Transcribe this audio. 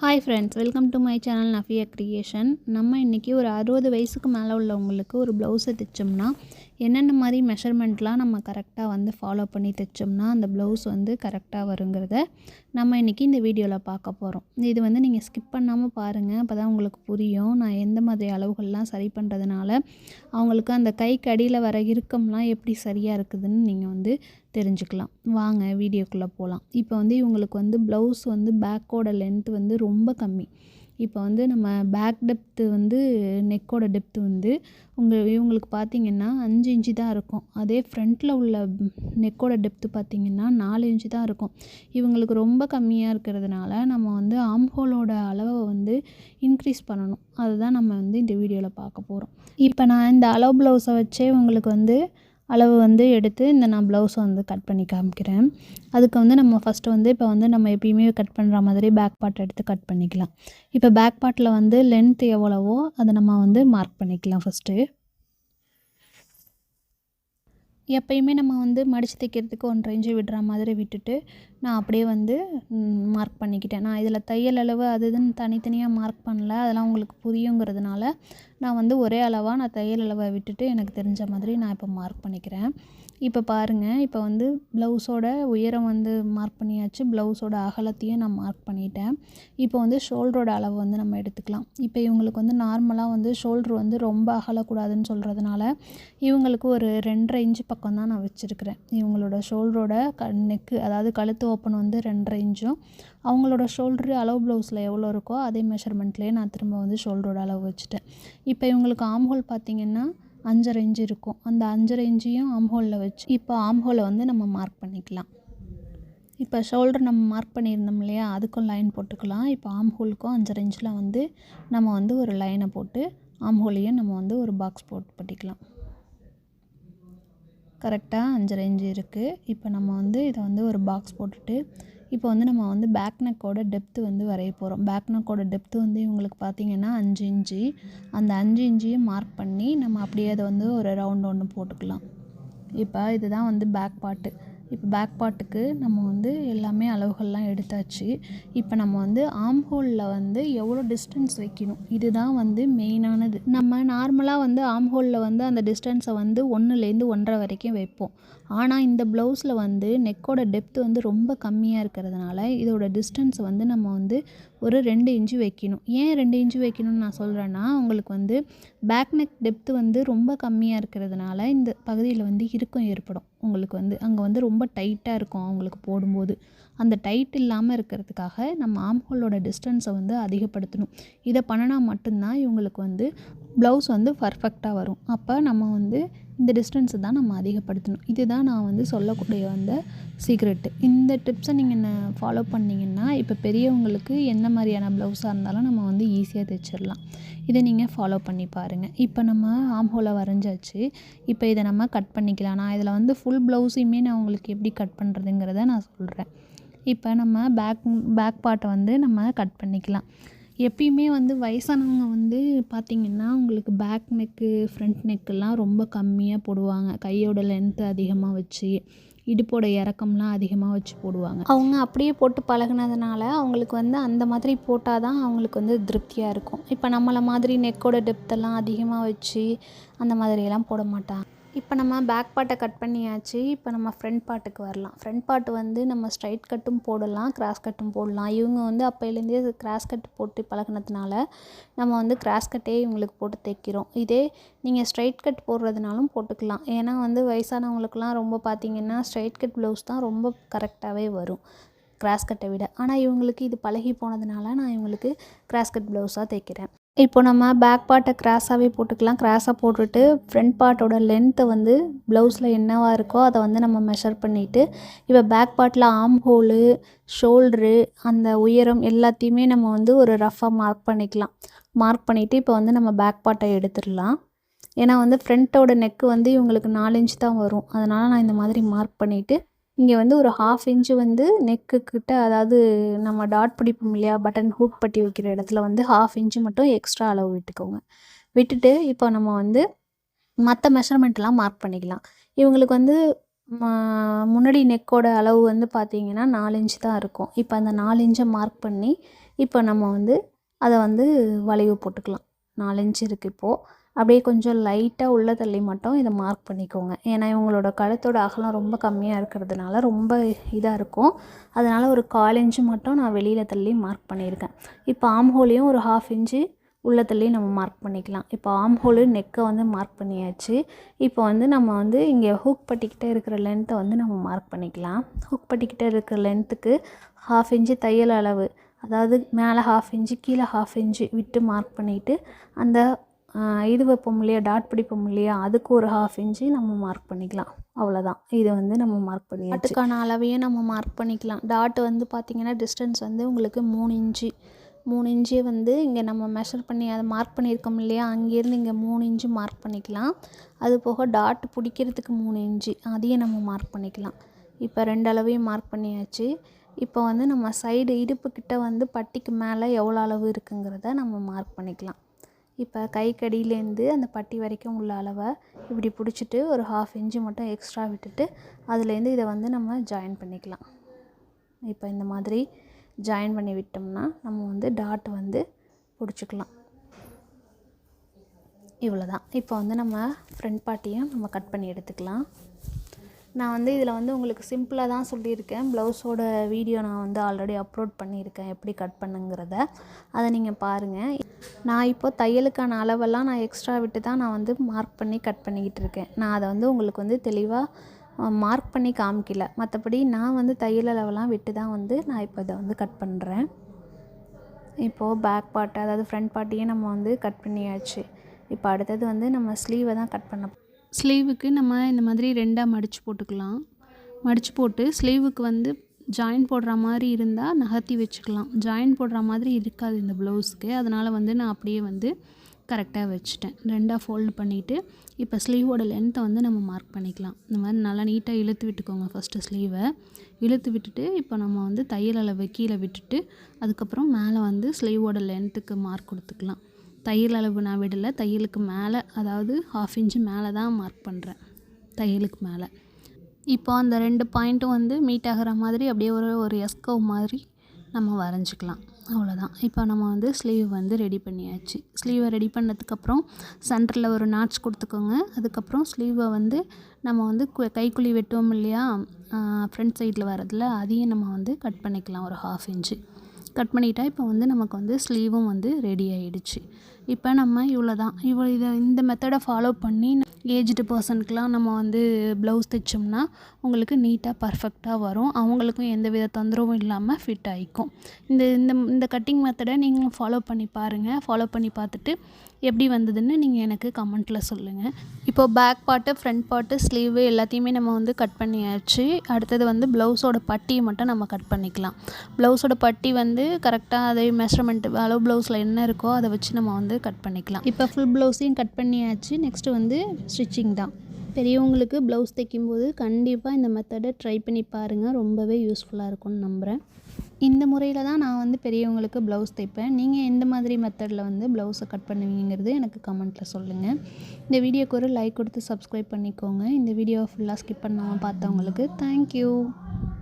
Hi friends, welcome to my channel Nafiya creation. நம்ம இன்றைக்கி ஒரு 60 வயசுக்கு மேலே உள்ளவங்களுக்கு ஒரு ப்ளவுஸை தைச்சோம்னா என்னென்ன மாதிரி மெஷர்மெண்ட்லாம் நம்ம கரெக்டாக ஃபாலோ பண்ணி தைச்சோம்னா அந்த ப்ளவுஸ் கரெக்டாக வருங்கிறத நம்ம இன்றைக்கி இந்த வீடியோவில் பார்க்க போகிறோம். இது நீங்கள் ஸ்கிப் பண்ணாமல் பாருங்கள், அப்போ தான் உங்களுக்கு புரியும் நான் எந்த மாதிரி அளவுகள்லாம் சரி பண்ணுறதுனால அவங்களுக்கு அந்த கைக்கு அடியில் வர இறுக்கம்லாம் எப்படி சரியாக இருக்குதுன்னு நீங்கள் தெரிஞ்சுக்கலாம். வாங்க வீடியோக்குள்ளே போகலாம். இப்போ இவங்களுக்கு ப்ளவுஸ் பேக்கோட லென்த் ரொம்ப கம்மி. இப்போ நம்ம பேக் டெப்த்து நெக்கோட டெப்த்து இவங்களுக்கு பார்த்திங்கன்னா 5 இன்ச்சு தான் இருக்கும். அதே ஃப்ரண்ட்டில் உள்ள நெக்கோட டெப்த்து பார்த்திங்கன்னா 4 இன்ச்சு தான் இருக்கும். இவங்களுக்கு ரொம்ப கம்மியாக இருக்கிறதுனால நம்ம ஆம்ஹோலோட அளவை இன்க்ரீஸ் பண்ணணும். அதுதான் நம்ம இந்த வீடியோவில் பார்க்க போகிறோம். இப்போ நான் இந்த அளவு ப்ளவுஸை வச்சே உங்களுக்கு அளவு எடுத்து நான் ப்ளவுஸை கட் பண்ணி காமிக்கிறேன். அதுக்கு நம்ம ஃபஸ்ட்டு இப்போ நம்ம எப்பயுமே கட் பண்ணுற மாதிரி பேக் பார்ட் எடுத்து கட் பண்ணிக்கலாம். இப்போ பேக் பார்ட்டில் லென்த் எவ்வளவோ அதை நம்ம மார்க் பண்ணிக்கலாம். ஃபஸ்ட்டு எப்பயுமே நம்ம மடித்து தைக்கிறதுக்கு 1.5 இன்ச்சு விடுற மாதிரி விட்டுட்டு நான் அப்படியே மார்க் பண்ணிக்கிட்டேன். நான் இதில் தையல் அளவு அது இதுன்னு தனித்தனியாக மார்க் பண்ணல, அதெல்லாம் உங்களுக்கு புரியுங்கிறதுனால நான் ஒரே அளவாக நான் தையல் அளவை விட்டுட்டு எனக்கு தெரிஞ்ச மாதிரி நான் இப்போ மார்க் பண்ணிக்கிறேன். இப்போ பாருங்கள், இப்போ ப்ளவுஸோட உயரம் மார்க் பண்ணியாச்சு, ப்ளவுஸோட அகலத்தையும் நான் மார்க் பண்ணிட்டேன். இப்போ ஷோல்டரோட அளவு நம்ம எடுத்துக்கலாம். இப்போ இவங்களுக்கு நார்மலாக ஷோல்ட்ரு ரொம்ப அகலக்கூடாதுன்னு சொல்கிறதுனால இவங்களுக்கு ஒரு 2.5 இன்ச்சு பக்கம் தான் நான் வச்சுருக்கிறேன். இவங்களோட ஷோல்டரோட நெக்கு, அதாவது கழுத்து ஓப்பன் 2.5 இன்ச்சும் அவங்களோட ஷோல்ட்ரு அளவு ப்ளவுஸில் எவ்வளோ இருக்கோ அதே மெஷர்மெண்ட்லேயே நான் திரும்ப ஷோல்டரோட அளவு வச்சுட்டேன். இப்போ இவங்களுக்கு ஆம்ஹோல் பார்த்திங்கன்னா 5.5 இன்ச்சு இருக்கும். அந்த 5.5 இன்ச்சையும் ஆம்ஹோலில் வச்சு இப்போ ஆம்ஹோலை நம்ம மார்க் பண்ணிக்கலாம். இப்போ ஷோல்டர் நம்ம மார்க் பண்ணியிருந்தோம் இல்லையா, அதுக்கும் லைன் போட்டுக்கலாம். இப்போ ஆம்ஹோலுக்கும் 5.5 இன்ச்சில் நம்ம ஒரு லைனை போட்டு ஆம்ஹோலையும் நம்ம ஒரு பாக்ஸ் போட்டு பட்டிக்கலாம். கரெக்டாக 5.5 இன்ச்சு இருக்குது. இப்போ நம்ம இதை ஒரு பாக்ஸ் போட்டுட்டு இப்போ நம்ம பேக் நெக்கோட டெப்த்து வரைய போகிறோம். பேக் நெக்கோட டெப்த்து இவங்களுக்கு பார்த்திங்கன்னா 5 இன்ச்சு. அந்த 5 இன்ச்சையும் மார்க் பண்ணி நம்ம அப்படியே அதை ஒரு ரவுண்ட் ஒன்று போட்டுக்கலாம். இப்போ இதுதான் பேக் பார்ட்டு. இப்போ பேக் பார்ட்டுக்கு நம்ம எல்லாமே அளவுகள்லாம் எடுத்தாச்சு. இப்போ நம்ம ஆம்ஹோலில் எவ்வளோ டிஸ்டன்ஸ் வைக்கணும், இதுதான் மெயினானது. நம்ம நார்மலாக ஆம்ஹோலில் அந்த டிஸ்டன்ஸை 1லேருந்து 1.5 வரைக்கும் வைப்போம். ஆனால் இந்த ப்ளவுஸில் நெக்கோட டெப்த்து ரொம்ப கம்மியாக இருக்கிறதுனால இதோட டிஸ்டன்ஸை நம்ம ஒரு 2 இன்ச்சு வைக்கணும். ஏன் 2 இன்ச்சு வைக்கணும்னு நான் சொல்கிறேன்னா, உங்களுக்கு பேக் நெக் டெப்த்து ரொம்ப கம்மியாக இருக்கிறதுனால இந்த பகுதியில் இறுக்கம் ஏற்படும். உங்களுக்கு அங்கே ரொம்ப டைட்டாக இருக்கும் அவங்களுக்கு போடும்போது. அந்த டைட் இல்லாமல் இருக்கிறதுக்காக நம்ம ஆம்ஹோலோட டிஸ்டன்ஸை அதிகப்படுத்தணும். இதை பண்ணினா மட்டும்தான் இவங்களுக்கு ப்ளவுஸ் பர்ஃபெக்டாக வரும். அப்போ நம்ம இந்த டிஸ்டன்ஸை தான் நம்ம அதிகப்படுத்தணும். இதுதான் நான் சொல்லக்கூடிய சீக்ரெட்டு. இந்த டிப்ஸை நீங்கள் ஃபாலோ பண்ணிங்கன்னா இப்போ பெரியவங்களுக்கு என்ன மாதிரியான ப்ளவுஸாக இருந்தாலும் நம்ம ஈஸியாக தைச்சிடலாம். இதை நீங்கள் ஃபாலோ பண்ணி பாருங்கள். இப்போ நம்ம ஆம்ஹோலை வரைஞ்சாச்சு. இப்போ இதை நம்ம கட் பண்ணிக்கலாம். நான் இதில் ஃபுல் ப்ளவுஸையுமே நான் உங்களுக்கு எப்படி கட் பண்ணுறதுங்கிறத நான் சொல்கிறேன். இப்போ நம்ம பேக் பார்ட்டை நம்ம கட் பண்ணிக்கலாம். எப்பயுமே வயசானவங்க பார்த்திங்கன்னா உங்களுக்கு பேக் நெக்கு ஃப்ரண்ட் நெக்கெல்லாம் ரொம்ப கம்மியாக போடுவாங்க. கையோட லென்த்து அதிகமாக வச்சு, இடுப்போட இறக்கம்லாம் அதிகமாக வச்சு போடுவாங்க. அவங்க அப்படியே போட்டு பழகுனதுனால அவங்களுக்கு அந்த மாதிரி போட்டால் தான் அவங்களுக்கு திருப்தியாக இருக்கும். இப்போ நம்மளை மாதிரி நெக்கோட டெப்த்தெல்லாம் அதிகமாக வச்சு அந்த மாதிரியெல்லாம் போட மாட்டாங்க. இப்போ நம்ம பேக் பார்ட்டை கட் பண்ணியாச்சு. இப்போ நம்ம ஃப்ரண்ட் பார்ட்டுக்கு வரலாம். ஃப்ரண்ட் பார்ட்டு நம்ம ஸ்ட்ரைட் கட்டும் போடலாம், கிராஸ் கட்டும் போடலாம். இவங்க அப்போலேருந்தே கிராஸ் கட் போட்டு பழகினதுனால நம்ம கிராஸ் கட்டே இவங்களுக்கு போட்டு தைக்கிறோம். இதே நீங்கள் ஸ்ட்ரைட் கட் போடுறதுனாலும் போட்டுக்கலாம். ஏன்னா வயசானவங்களுக்குலாம் ரொம்ப பார்த்திங்கன்னா ஸ்ட்ரைட் கட் ப்ளவுஸ் தான் ரொம்ப கரெக்டாகவே வரும் கிராஸ் கட்டை விட. ஆனால் இவங்களுக்கு இது பழகி போனதுனால நான் இவங்களுக்கு கிராஸ் கட் ப்ளவுஸாக தைக்கிறேன். இப்போ நம்ம பேக் பார்ட்டை கிராஸாகவே போட்டுக்கலாம். கிராஸாக போட்டுட்டு ஃப்ரண்ட் பார்ட்டோட லென்த்தை ப்ளவுஸில் என்னவாக இருக்கோ அதை நம்ம மெஷர் பண்ணிவிட்டு இப்போ பேக் பார்ட்டில் ஆம்ஹோலு, ஷோல்ட்ரு, அந்த உயரம் எல்லாத்தையுமே நம்ம ஒரு ரஃபாக மார்க் பண்ணிக்கலாம். மார்க் பண்ணிவிட்டு இப்போ நம்ம பேக் பார்ட்டை எடுத்துடலாம். ஏன்னா ஃப்ரண்ட்டோட நெக்கு இவங்களுக்கு 4 இன்ச் தான் வரும். அதனால் நான் இந்த மாதிரி மார்க் பண்ணிவிட்டு இங்கே ஒரு 1/2 இன்ச்சு நெக்கு கிட்ட, அதாவது நம்ம டாட் பிடிப்போம் இல்லையா, பட்டன் ஹூக் பட்டி வைக்கிற இடத்துல 1/2 இன்ச்சு மட்டும் எக்ஸ்ட்ரா அளவு விட்டுக்கோங்க. விட்டுட்டு இப்போ நம்ம மற்ற மெஷர்மெண்ட்லாம் மார்க் பண்ணிக்கலாம். இவங்களுக்கு முன்னாடி நெக்கோட அளவு பார்த்திங்கன்னா 4 இன்ச்சு தான் இருக்கும். இப்போ அந்த 4 இன்ச்சை மார்க் பண்ணி இப்போ நம்ம வந்து அதை வந்து வளைவு போட்டுக்கலாம். 4 இன்ச் இருக்குது இப்போது. அப்படியே கொஞ்சம் லைட்டாக உள்ள தள்ளி மட்டும் இதை மார்க் பண்ணிக்கோங்க. ஏன்னா இவங்களோட கழுத்தோட அகலம் ரொம்ப கம்மியாக இருக்கிறதுனால ரொம்ப இதாக இருக்கும். அதனால் ஒரு 1/4 இன்ச்சு மட்டும் நான் வெளியில் தள்ளி மார்க் பண்ணியிருக்கேன். இப்போ ஆம் ஹோலையும் ஒரு 1/2 இன்ச்சு உள்ள தள்ளி நம்ம மார்க் பண்ணிக்கலாம். இப்போ ஆம் ஹோலு நெக்கை வந்து மார்க் பண்ணியாச்சு. இப்போ வந்து நம்ம வந்து இங்கே ஹூக் பட்டிக்கிட்டே இருக்கிற லென்த்தை வந்து நம்ம மார்க் பண்ணிக்கலாம். ஹூக் பட்டிக்கிட்டே இருக்கிற லென்த்துக்கு 1/2 இன்ச்சு தையல் அளவு, அதாவது மேலே 1/2 இன்ச்சு கீழே 1/2 இன்ச்சு விட்டு மார்க் பண்ணிவிட்டு அந்த இது வைப்போம் இல்லையா, டாட் பிடிப்போம் இல்லையா, அதுக்கு ஒரு 1/2 இன்ச்சு நம்ம மார்க் பண்ணிக்கலாம். அவ்வளோதான். இதை வந்து நம்ம மார்க் பண்ணியாச்சு. டாட்டுக்கான அளவையும் நம்ம மார்க் பண்ணிக்கலாம். டாட் வந்து பார்த்திங்கன்னா டிஸ்டன்ஸ் வந்து உங்களுக்கு 3 இன்ச்சு. 3 இன்ச்சே வந்து இங்கே நம்ம மெஷர் பண்ணி அதை மார்க் பண்ணியிருக்கோம் இல்லையா, அங்கேருந்து இங்கே 3 இன்ச்சு மார்க் பண்ணிக்கலாம். அது போக டாட் பிடிக்கிறதுக்கு 3 இன்ச்சு அதையும் நம்ம மார்க் பண்ணிக்கலாம். இப்போ 2 அளவையும் மார்க் பண்ணியாச்சு. இப்போ வந்து நம்ம சைடு இடுப்புக்கிட்ட வந்து பட்டிக்கு மேலே எவ்வளோ அளவு இருக்குங்கிறத நம்ம மார்க் பண்ணிக்கலாம். இப்போ கைக்கடியிலேருந்து அந்த பட்டி வரைக்கும் உள்ள அளவை இப்படி பிடிச்சிட்டு ஒரு 1/2 இன்ச்சு மட்டும் எக்ஸ்ட்ரா விட்டுட்டு அதுலேருந்து இதை வந்து நம்ம ஜாயின் பண்ணிக்கலாம். இப்போ இந்த மாதிரி ஜாயின் பண்ணி விட்டோம்னா நம்ம வந்து டாட் வந்து பிடிச்சிக்கலாம். இவ்வளோதான். இப்போ வந்து நம்ம ஃப்ரண்ட் பார்ட்டியும் நம்ம கட் பண்ணி எடுத்துக்கலாம். நான் வந்து இதில் வந்து உங்களுக்கு சிம்பிளாக தான் சொல்லியிருக்கேன். ப்ளவுஸோட வீடியோ நான் வந்து ஆல்ரெடி அப்லோட் பண்ணியிருக்கேன், எப்படி கட் பண்ணுங்கிறத. அதை நீங்கள் பாருங்கள். நான் இப்போது தையலுக்கான அளவெல்லாம் நான் எக்ஸ்ட்ரா விட்டு தான் நான் வந்து மார்க் பண்ணி கட் பண்ணிக்கிட்டு இருக்கேன். நான் அதை வந்து உங்களுக்கு வந்து தெளிவாக மார்க் பண்ணி காமிக்கல. மற்றபடி நான் வந்து தையல் அளவெல்லாம் விட்டு தான் வந்து நான் இப்போ இதை வந்து கட் பண்ணுறேன். இப்போது பேக் பார்ட், அதாவது ஃப்ரண்ட் பார்ட்டியும் நம்ம வந்து கட் பண்ணியாச்சு. இப்போ அடுத்தது வந்து நம்ம ஸ்லீவை தான் கட் பண்ண. ஸ்லீவுக்கு நம்ம இந்த மாதிரி 2ஆக மடித்து போட்டுக்கலாம். மடித்து போட்டு ஸ்லீவுக்கு வந்து ஜாயின் போடுற மாதிரி இருந்தால் நகர்த்தி வச்சுக்கலாம். ஜாயின் போடுற மாதிரி இருக்காது இந்த ப்ளவுஸ்க்கு. அதனால் வந்து நான் அப்படியே வந்து கரெக்டாக வச்சுட்டேன். 2ஆக ஃபோல்டு பண்ணிவிட்டு இப்போ ஸ்லீவோட லென்த்தை வந்து நம்ம மார்க் பண்ணிக்கலாம். இந்த மாதிரி நல்லா நீட்டாக இழுத்து விட்டுக்கோங்க. ஃபஸ்ட்டு ஸ்லீவை இழுத்து விட்டுட்டு இப்போ நம்ம வந்து தையல் அளவை கீழே விட்டுட்டு அதுக்கப்புறம் மேலே வந்து ஸ்லீவோட லென்த்துக்கு மார்க் கொடுத்துக்கலாம். தையல் அளவு நான் விடலை, தையலுக்கு மேலே, அதாவது 1/2 இன்ச்சு மேலே தான் மார்க் பண்ணுறேன், தையலுக்கு மேலே. இப்போ அந்த 2 பாயிண்ட்டும் வந்து மீட் ஆகிற மாதிரி அப்படியே ஒரு எஸ்கவ் மாதிரி நம்ம வரைஞ்சிக்கலாம். அவ்வளோதான். இப்போ நம்ம வந்து ஸ்லீவ் வந்து ரெடி பண்ணியாச்சு. ஸ்லீவை ரெடி பண்ணதுக்கப்புறம் சென்டரில் ஒரு நாட்ச் கொடுத்துக்கோங்க. அதுக்கப்புறம் ஸ்லீவை வந்து நம்ம வந்து கைக்குழி வெட்டுவோம் இல்லையா, ஃப்ரண்ட் சைடில் வரதில் அதையும் நம்ம வந்து கட் பண்ணிக்கலாம். ஒரு 1/2 இன்ச்சு கட் பண்ணிட்டா இப்போ வந்து நமக்கு வந்து ஸ்லீவும் வந்து ரெடி ஆகிடுச்சு. இப்போ நம்ம இவ்வளோதான். இந்த மெத்தடை ஃபாலோ பண்ணி ஏஜ்டு பர்சனுக்கெலாம் நம்ம வந்து ப்ளவுஸ் தைச்சோம்னா உங்களுக்கு நீட்டாக பர்ஃபெக்டாக வரும். அவங்களுக்கும் எந்த வித தொந்தரவும் இல்லாமல் ஃபிட் ஆகிக்கும். இந்த கட்டிங் மெத்தடை நீங்களும் ஃபாலோ பண்ணி பாருங்கள். ஃபாலோ பண்ணி பார்த்துட்டு எப்படி வந்ததுன்னு நீங்கள் எனக்கு கமெண்ட்டில் சொல்லுங்கள். இப்போது back part, front part, sleeve எல்லாத்தையுமே நம்ம வந்து கட் பண்ணியாச்சு. அடுத்தது வந்து ப்ளவுஸோட பட்டியை மட்டும் நம்ம கட் பண்ணிக்கலாம். ப்ளவுஸோட பட்டி வந்து கரெக்டாக அதே மெஷர்மெண்ட் அளவு ப்ளவுஸில் என்ன இருக்கோ அதை வச்சு நம்ம வந்து கட் பண்ணிக்கலாம். இப்போ ஃபுல் ப்ளவுஸையும் கட் பண்ணியாச்சு. நெக்ஸ்ட்டு வந்து ஸ்டிச்சிங் தான். பெரியவங்களுக்கு ப்ளவுஸ் தைக்கும்போது கண்டிப்பாக இந்த மெத்தடை ட்ரை பண்ணி பாருங்கள். ரொம்பவே யூஸ்ஃபுல்லாக இருக்கும்னு நம்புகிறேன். இந்த முறையில் தான் நான் வந்து பெரியவங்களுக்கு ப்ளவுஸ் தைப்பேன். நீங்கள் எந்த மாதிரி மெத்தடில் வந்து ப்ளவுஸை கட் பண்ணுவீங்கிறது எனக்கு கமெண்ட்டில் சொல்லுங்கள். இந்த வீடியோக்கு ஒரு லைக் கொடுத்து சப்ஸ்கிரைப் பண்ணிக்கோங்க. இந்த வீடியோவை ஃபுல்லாக ஸ்கிப் பண்ணாமல் பார்த்தவங்களுக்கு தேங்க்யூ.